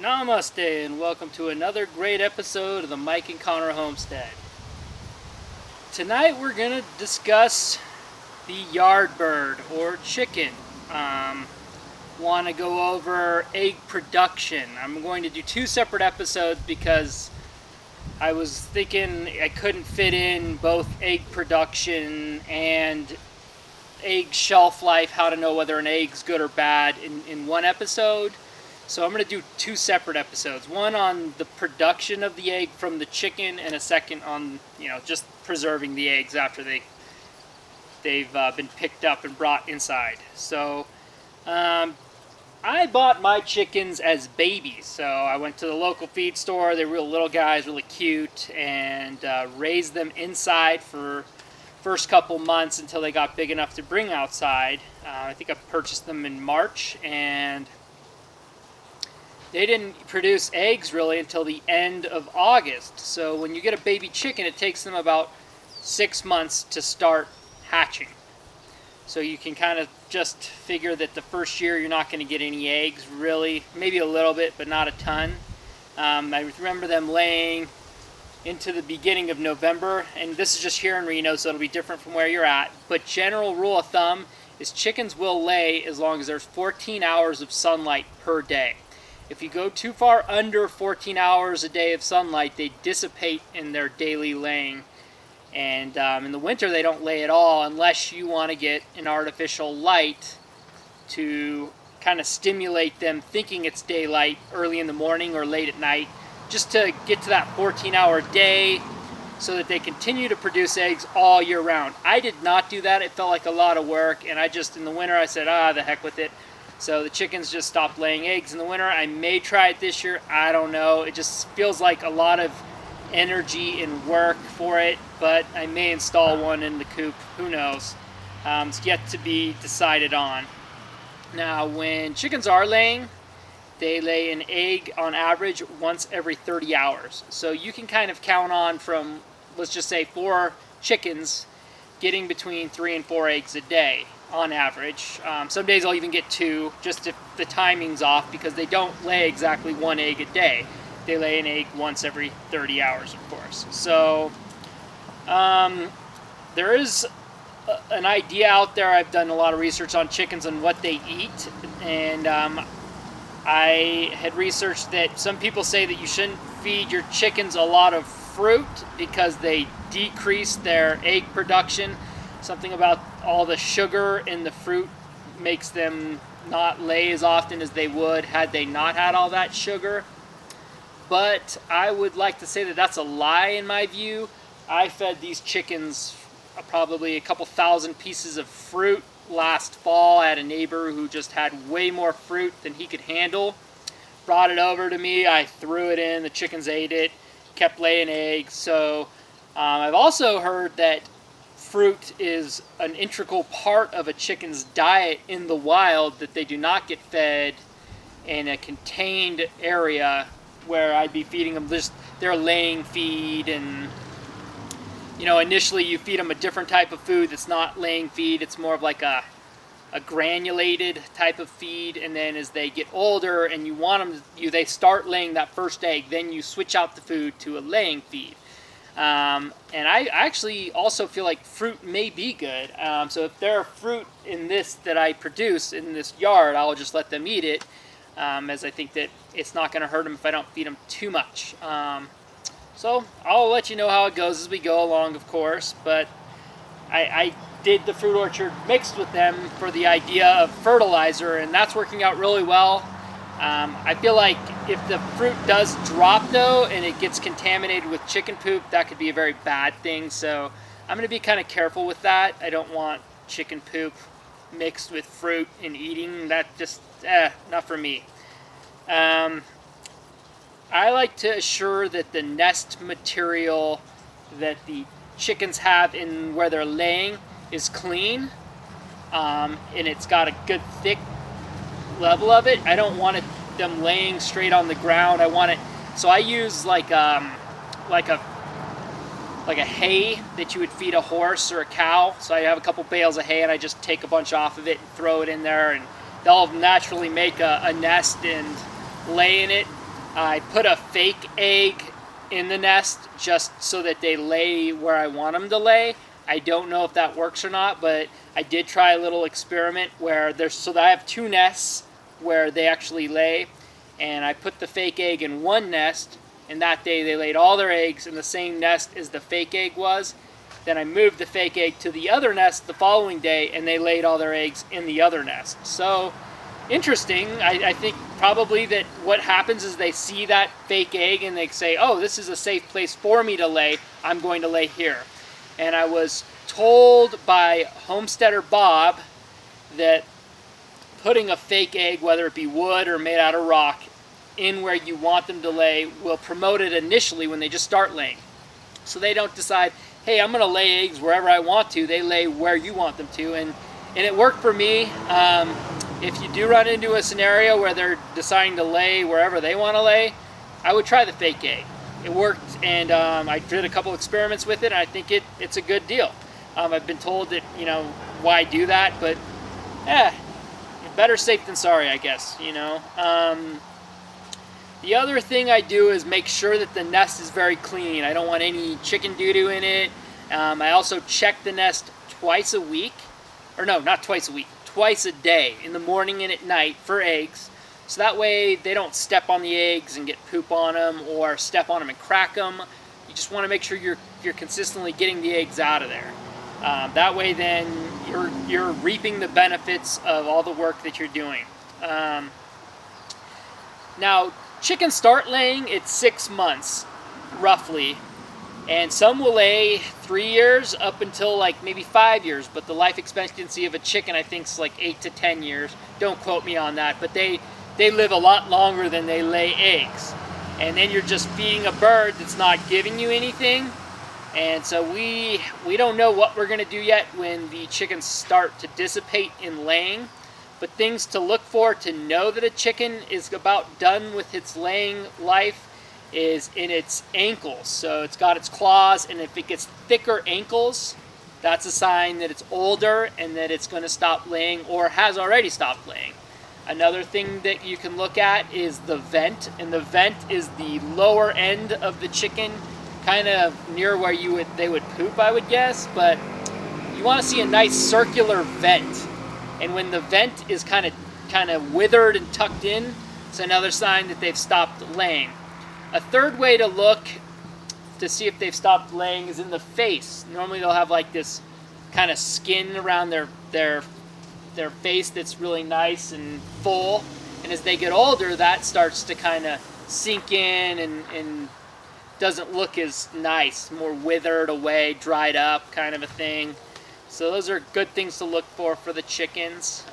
Namaste and welcome to another great episode of the Mike and Connor Homestead. Tonight we're going to discuss the yard bird or chicken. Want to go over egg production. I'm going to do two separate episodes because I was thinking I couldn't fit in both egg production and egg shelf life, how to know whether an egg's good or bad in one episode. So I'm going to do two separate episodes. One on the production of the egg from the chicken, and a second on, just preserving the eggs after they've been picked up and brought inside. So I bought my chickens as babies. So I went to the local feed store. They're real little guys, really cute, and raised them inside for first couple months until they got big enough to bring outside. I think I purchased them in March, and they didn't produce eggs really until the end of August. So when you get a baby chicken, it takes them about 6 months to start hatching. So you can kind of just figure that the first year you're not going to get any eggs, really. Maybe a little bit, but not a ton. I remember them laying into the beginning of November, and this is just here in Reno, so it'll be different from where you're at. But general rule of thumb is chickens will lay as long as there's 14 hours of sunlight per day. If you go too far under 14 hours a day of sunlight, they dissipate in their daily laying. And in the winter, they don't lay at all unless you want to get an artificial light to kind of stimulate them thinking it's daylight early in the morning or late at night, just to get to that 14-hour day so that they continue to produce eggs all year round. I did not do that. It felt like a lot of work, and in the winter, I said, the heck with it. So the chickens just stopped laying eggs in the winter. I may try it this year. I don't know. It just feels like a lot of energy and work for it, but I may install one in the coop. Who knows? It's yet to be decided on. Now, when chickens are laying, they lay an egg on average once every 30 hours. So you can kind of count on from, let's just say, 4 chickens getting between 3 and 4 eggs a day on average. Some days I'll even get 2, just if the timing's off, because they don't lay exactly 1 egg a day. They lay an egg once every 30 hours, of course. So there is an idea out there. I've done a lot of research on chickens and what they eat, and I had researched that some people say that you shouldn't feed your chickens a lot of fruit because they decrease their egg production. Something about all the sugar in the fruit makes them not lay as often as they would had they not had all that sugar. But I would like to say that that's a lie in my view. I fed these chickens probably a couple thousand pieces of fruit last fall. I had a neighbor who just had way more fruit than he could handle. Brought it over to me. I threw it in. The chickens ate it. Kept laying eggs. So I've also heard that fruit is an integral part of a chicken's diet in the wild, that they do not get fed in a contained area where I'd be feeding them just their laying feed. And initially you feed them a different type of food that's not laying feed. It's more of like a granulated type of feed, and then as they get older and you want them they start laying that first egg, then you switch out the food to a laying feed. And I actually also feel like fruit may be good. So if there are fruit in this that I produce in this yard, I'll just let them eat it, as I think that it's not going to hurt them if I don't feed them too much. So I'll let you know how it goes as we go along, of course. But I did the fruit orchard mixed with them for the idea of fertilizer, and that's working out really well. I feel like if the fruit does drop though and it gets contaminated with chicken poop, that could be a very bad thing. So I'm going to be kind of careful with that. I don't want chicken poop mixed with fruit and eating. That just not for me. I like to assure that the nest material that the chickens have in where they're laying is clean, and it's got a good thick level of it. I don't want them laying straight on the ground. I want it, so I use like a hay that you would feed a horse or a cow. So I have a couple bales of hay, and I just take a bunch off of it and throw it in there, and they'll naturally make a nest and lay in it I put a fake egg in the nest just so that they lay where I want them to lay. I don't know if that works or not, but I did try a little experiment where so I have 2 nests where they actually lay, and I put the fake egg in one nest, and that day they laid all their eggs in the same nest as the fake egg was. Then I moved the fake egg to the other nest the following day, and they laid all their eggs in the other nest. So interesting. I think probably that what happens is they see that fake egg and they say, oh, this is a safe place for me to lay. I'm going to lay here. And I was told by Homesteader Bob that putting a fake egg, whether it be wood or made out of rock, in where you want them to lay will promote it initially when they just start laying. So they don't decide, hey, I'm going to lay eggs wherever I want to. They lay where you want them to. And it worked for me. If you do run into a scenario where they're deciding to lay wherever they want to lay, I would try the fake egg. It worked, and I did a couple experiments with it, and I think it's a good deal. I've been told that, you know, why do that, but better safe than sorry, I guess, you know. The other thing I do is make sure that the nest is very clean. I don't want any chicken doo-doo in it. I also check the nest twice a week, or no, not twice a week, twice a day, in the morning and at night for eggs. So that way they don't step on the eggs and get poop on them, or step on them and crack them. You just want to make sure you're consistently getting the eggs out of there. That way then you're reaping the benefits of all the work that you're doing. Now, chickens start laying at 6 months, roughly. And some will lay 3 years up until like maybe 5 years, but the life expectancy of a chicken I think is like 8 to 10 years. Don't quote me on that, but they live a lot longer than they lay eggs. And then you're just feeding a bird that's not giving you anything. And so we don't know what we're going to do yet when the chickens start to dissipate in laying. But things to look for to know that a chicken is about done with its laying life is in its ankles. So it's got its claws, and if it gets thicker ankles, that's a sign that it's older and that it's going to stop laying or has already stopped laying. Another thing that you can look at is the vent, and the vent is the lower end of the chicken, kind of near where they would poop, I would guess, but you want to see a nice circular vent. And when the vent is kind of withered and tucked in, it's another sign that they've stopped laying. A third way to look to see if they've stopped laying is in the face. Normally they'll have like this kind of skin around their face that's really nice and full. And as they get older, that starts to kind of sink in and doesn't look as nice, more withered away, dried up kind of a thing. So those are good things to look for the chickens.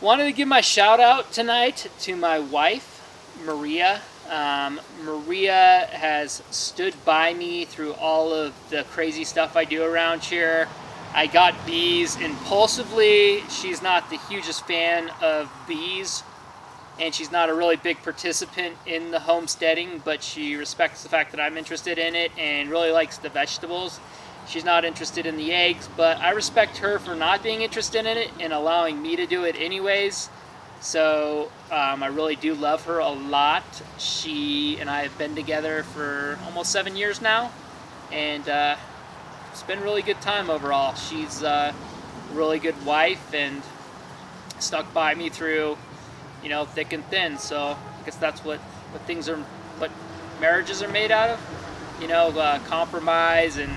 Wanted to give my shout out tonight to my wife, Maria. Maria has stood by me through all of the crazy stuff I do around here. I got bees impulsively. She's not the hugest fan of bees, and she's not a really big participant in the homesteading, but she respects the fact that I'm interested in it and really likes the vegetables. She's not interested in the eggs, but I respect her for not being interested in it and allowing me to do it anyways. So I really do love her a lot. She and I have been together for almost 7 years now, and it's been a really good time overall. She's a really good wife and stuck by me through, you know, thick and thin. So I guess that's what marriages are made out of, you know, compromise and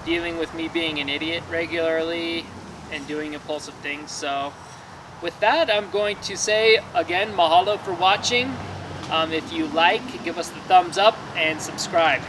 dealing with me being an idiot regularly and doing impulsive things. So with that, I'm going to say again, mahalo for watching. If you like, give us the thumbs up and subscribe.